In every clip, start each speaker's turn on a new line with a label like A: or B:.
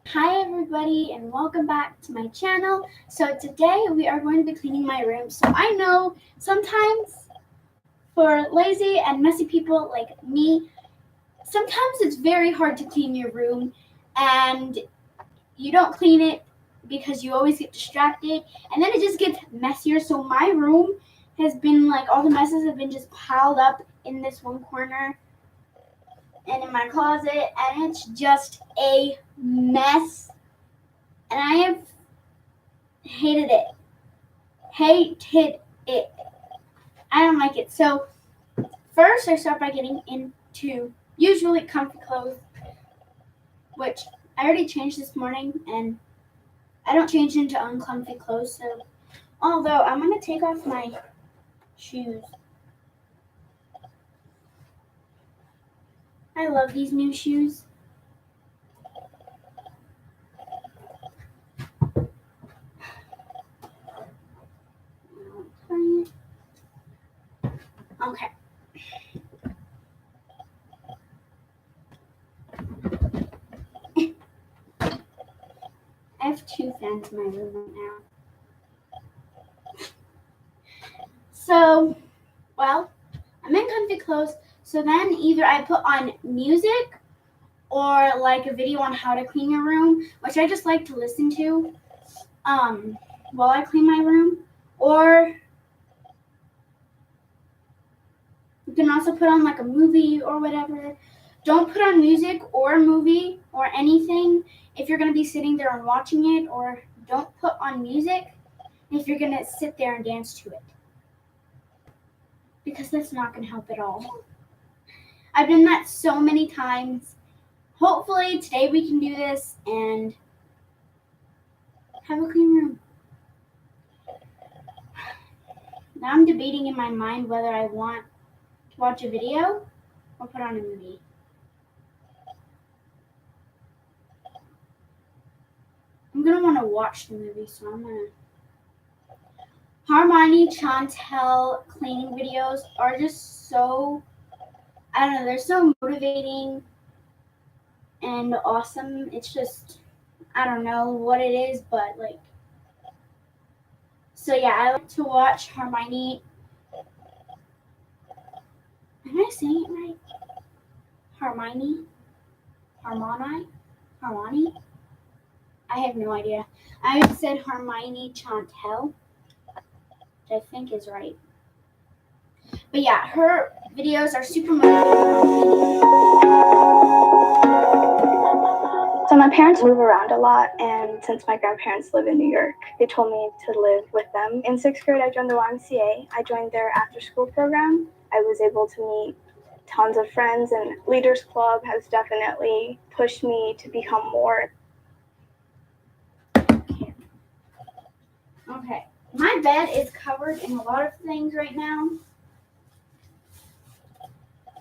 A: Hi everybody and welcome back to my channel. So today we are going to be cleaning my room. So I know sometimes for lazy and messy people like me, sometimes it's very hard to clean your room and you don't clean it because you always get distracted and then it just gets messier. So my room has been like all the messes have been just piled up in this one corner and in my closet and it's just a mess. And I have hated it. Hated it. I don't like it. So first I start by getting into usually comfy clothes, which I already changed this morning and I don't change into uncomfy clothes. So although I'm gonna take off my shoes. I love these new shoes. Okay. I have two fans in my room right now. So, well, I'm in comfy clothes. So then either I put on music or like a video on how to clean your room, which I just like to listen to while I clean my room. Or you can also put on like a movie or whatever. Don't put on music or a movie or anything if you're going to be sitting there and watching it, or don't put on music if you're going to sit there and dance to it. Because that's not going to help at all. I've done that so many times. Hopefully today we can do this and have a clean room. Now I'm debating in my mind whether I want to watch a video or put on a movie. I'm going to want to watch the movie, so I'm going to... Hermione Chantel cleaning videos are just so, I don't know, they're so motivating and awesome. It's just, I don't know what it is, but like, so yeah, I like to watch Hermione. Am I saying it right? Hermione? Hermione? I have no idea. I said Hermione Chantel, which I think is right. But yeah, her videos are super motivating.
B: So my parents move around a lot, and since my grandparents live in New York, they told me to live with them. In 6th grade, I joined the YMCA. I joined their after-school program. I was able to meet tons of friends, and Leaders Club has definitely pushed me to become more.
A: Okay, my bed is covered in a lot of things right now.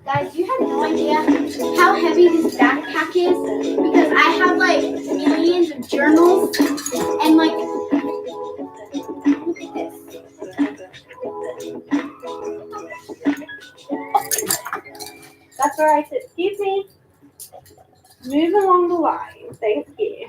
A: Guys, you have no idea how heavy this backpack is because I have like millions of journals and like, look at this. That's where I sit. Excuse me. Move along the line. Thank you.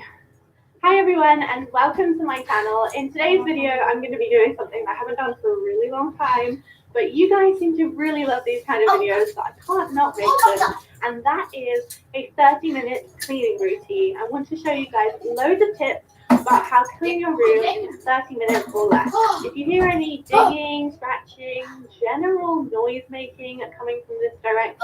C: Hi everyone and welcome to my channel. In today's video I'm going to be doing something I haven't done for a really long time, but you guys seem to really love these kind of videos, so I can't not make them, and that is a 30-minute cleaning routine. I want to show you guys loads of tips about how to clean your room in 30 minutes or less. If you hear any digging, scratching, general noise making coming from this direction,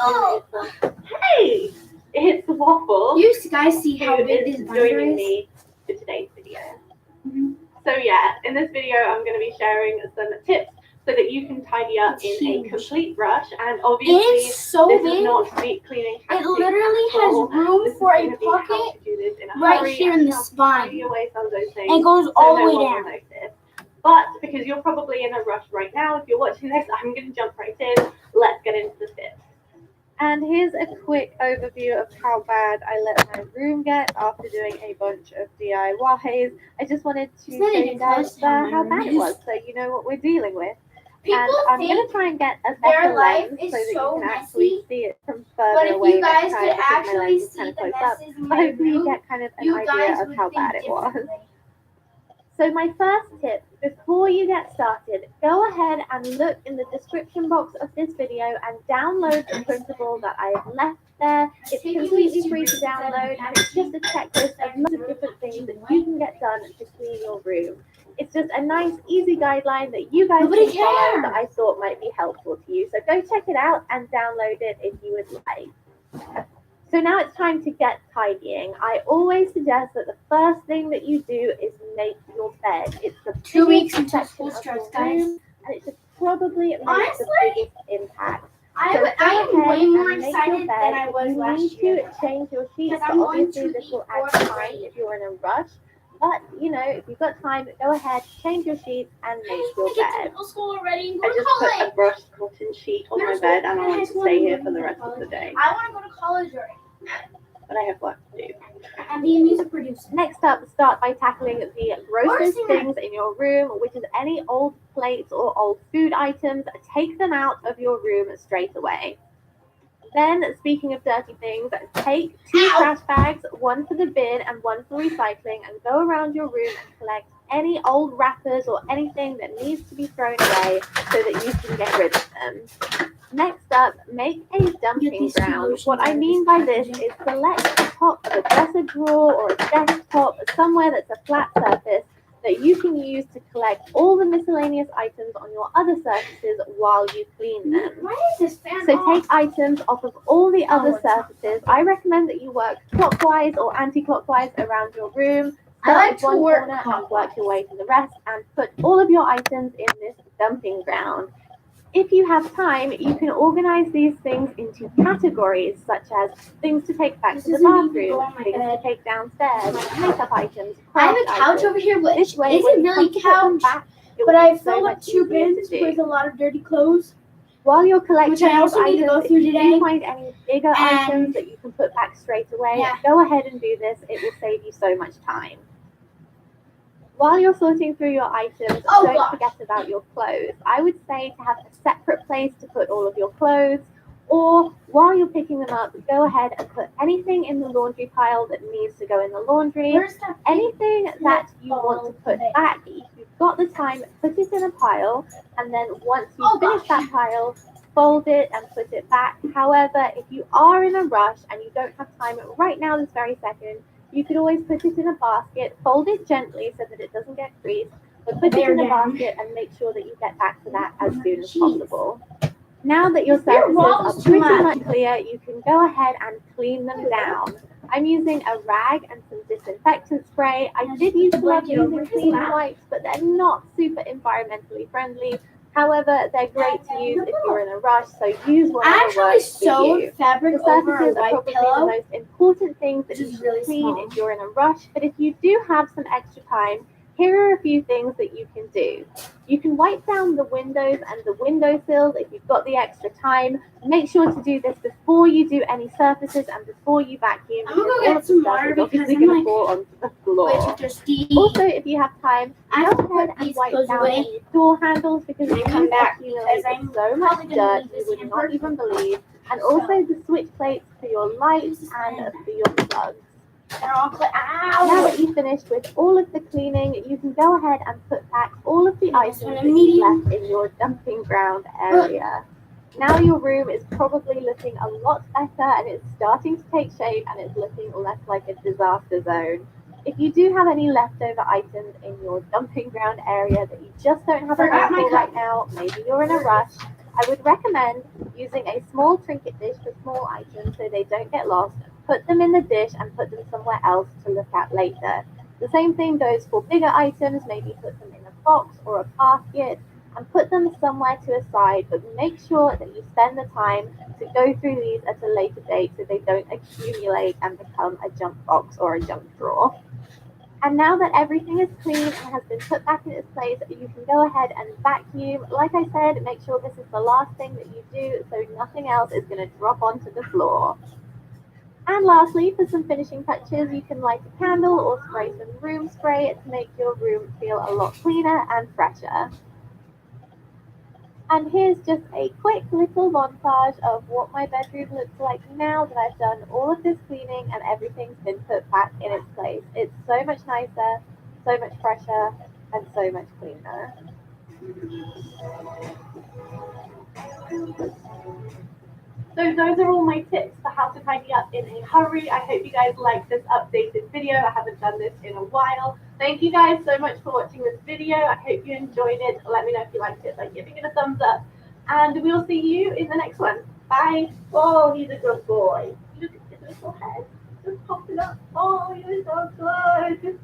C: it's Waffle.
A: You guys see how big this binder
C: joining
A: is?
C: me for today's video. So yeah, in this video I'm going to be sharing some tips so that you can tidy up in a complete rush, and obviously
A: It's so
C: this
A: big.
C: is not deep cleaning
A: It
C: tactics
A: literally
C: at all.
A: has room
C: This is
A: for
C: going
A: a
C: to be how
A: pocket
C: to do this in a
A: right
C: hurry
A: here
C: and
A: in the
C: how to
A: spine.
C: tidy away some of those things
A: And it goes
C: so
A: all the
C: no
A: way
C: one will
A: down.
C: notice. But because you're probably in a rush right now, if you're watching this, I'm going to jump right in. Let's get into the tips. And here's a quick overview of how bad I let my room get after doing a bunch of DIYs. I just wanted to show you guys how bad it was, so you know what we're dealing with.
A: People
C: and I'm
A: think
C: going to try and get a
A: their
C: better
A: life
C: lens
A: is
C: so that
A: so
C: you can actually
A: messy.
C: see it from further
A: But if
C: away
A: you guys
C: next time
A: could
C: because my
A: actually
C: lens is
A: see
C: kind of
A: the
C: close up.
A: messes in
C: But
A: my
C: hopefully you
A: room,
C: get kind of an
A: you
C: idea
A: guys
C: of
A: would
C: how
A: think
C: bad it was.
A: differently.
C: So my first tip, before you get started, go ahead and look in the description box of this video and download the printable that I have left there. It's completely free to download and it's just a checklist of lots of different things that you can get done to clean your room. It's just a nice, easy guideline that you guys
A: Nobody
C: can follow
A: cares.
C: that I thought might be helpful to you. So go check it out and download it if you would like. So now it's time to get tidying. I always suggest that the first thing that you do is make your bed. It's the
A: 2 weeks
C: biggest
A: until
C: section
A: school
C: of
A: starts,
C: your room,
A: guys.
C: and it should probably make the
A: Honestly,
C: biggest impact.
A: I
C: So
A: am
C: go
A: way
C: ahead
A: more
C: and make
A: excited
C: your
A: than
C: bed.
A: I was
C: You
A: last
C: need
A: year.
C: to change your sheets,
A: Because
C: but
A: I'm going
C: obviously
A: to
C: this
A: eat
C: will add
A: 4th
C: time
A: grade.
C: if you're in a rush. But you know, if you've got time, go ahead, change your sheets, and make your bed.
A: middle school already and
C: I just put a brushed cotton sheet on my bed, and I want to stay here for the rest of the day.
A: I want to go to college already
C: But I have work to do.
A: and be a music producer.
C: Next up, start by tackling the grossest
A: singer.
C: things in your room, which is any old plates or old food items. Take them out of your room straight away. Then, speaking of dirty things, take 2 trash bags, one for the bin and one for recycling, and go around your room and collect any old wrappers or anything that needs to be thrown away so that you can get rid of them. Next up, make a dumping ground. What I mean by this is select the top of a dresser drawer or a desktop, somewhere that's a flat surface that you can use to collect all the miscellaneous items on your other surfaces while you clean them.
A: Why is this fan
C: So
A: off?
C: take items off of all the other
A: it's not
C: surfaces. I recommend that you work clockwise or anti-clockwise around your room.
A: I
C: Start
A: like
C: with
A: to
C: one
A: work
C: corner and work your way to the rest and put all of your items in this dumping ground. If you have time, you can organize these things into categories, such as things to take back
A: This
C: to the
A: doesn't even go
C: bathroom,
A: on my
C: things to
A: bed.
C: take downstairs, makeup items,
A: I have a
C: craft
A: couch
C: items.
A: over here, but
C: This
A: it
C: way,
A: isn't
C: when you
A: really
C: come to put them
A: couch.
C: back, it
A: But
C: will
A: I
C: be so
A: filled up
C: much
A: 2
C: easier to
A: bins
C: do.
A: with a lot of dirty clothes.
C: While you're collecting
A: Which I also
C: these
A: need to go
C: items,
A: through
C: if you
A: today.
C: do find any bigger
A: And-
C: items that you can put back straight away,
A: Yeah.
C: go ahead and do this. It will save you so much time. While you're sorting through your items,
A: Oh,
C: don't
A: gosh.
C: forget about your clothes. I would say to have a separate place to put all of your clothes, or while you're picking them up, go ahead and put anything in the laundry pile that needs to go in the laundry.
A: Where's that?
C: Anything that you want to put back, if you've got the time, put it in a pile, and then once you
A: Oh,
C: finish
A: gosh.
C: that pile, fold it and put it back. However, if you are in a rush and you don't have time right now this very second, you could always put it in a basket, fold it gently so that it doesn't get creased, but put it in a
A: Bear down.
C: basket and make sure that you get back to that as soon as
A: Jeez.
C: possible. Now that your
A: Your
C: surfaces
A: wall
C: are
A: is too
C: pretty
A: much.
C: much clear, you can go ahead and clean them down. I'm using a rag and some disinfectant spray. I did used to love using cleaning wipes, but they're not super environmentally friendly. However, they're great to use if you're in a rush, so use
A: I
C: whatever
A: actually
C: works for
A: sewed
C: you.
A: fabric
C: The
A: over a
C: surfaces are
A: white
C: probably the
A: pillow.
C: most important things that
A: Which
C: you
A: is
C: should
A: really
C: clean
A: small.
C: if you're in a rush, but if you do have some extra time, here are a few things that you can do. You can wipe down the windows and the windowsills if you've got the extra time. Make sure to do this before you do any surfaces and before you vacuum.
A: I'm gonna go
C: because all
A: get
C: of the
A: some
C: stuff
A: water
C: is
A: because
C: obviously
A: I'm
C: going to
A: like
C: fall onto the
A: way
C: floor.
A: too thirsty.
C: Also, if you have time,
A: I have to
C: go ahead
A: put
C: and
A: these
C: wipe
A: clothes
C: down
A: away.
C: any door handles because
A: And
C: these
A: come back
C: accumulate
A: because I'm
C: so much
A: probably gonna
C: dirt
A: leave
C: you
A: this
C: would
A: hamper.
C: not even believe. And also the switch plates for your lights and for your plugs.
A: They're all
C: Now that you've finished with all of the cleaning, you can go ahead and put back all of the items
A: one
C: that
A: I'm
C: you've
A: needing.
C: left in your dumping ground area. Now your room is probably looking a lot better and it's starting to take shape and it's looking less like a disaster zone. If you do have any leftover items in your dumping ground area that you just don't have a
A: Forgot
C: home
A: my
C: for
A: cup.
C: right now, maybe you're in a rush, I would recommend using a small trinket dish for small items so they don't get lost. Put them in the dish and put them somewhere else to look at later. The same thing goes for bigger items, maybe put them in a box or a basket and put them somewhere to a side, but make sure that you spend the time to go through these at a later date so they don't accumulate and become a junk box or a junk drawer. And now that everything is clean and has been put back in its place, you can go ahead and vacuum. Like I said, make sure this is the last thing that you do so nothing else is going to drop onto the floor. And lastly, for some finishing touches, you can light a candle or spray some room spray to make your room feel a lot cleaner and fresher.
D: And here's just a quick little montage of what my bedroom looks like now that I've done all of this cleaning and everything's been put back in its place. It's so much nicer, so much fresher, and so much cleaner.
C: So those are all my tips for how to tidy up in a hurry. I hope you guys like this updated video. I haven't done this in a while. Thank you guys so much for watching this video. I hope you enjoyed it. Let me know if you liked it by giving it a thumbs up. And we'll see you in the next one. Bye. Oh, he's a good boy. Look at his little head. Just popping up. Oh, you're so good.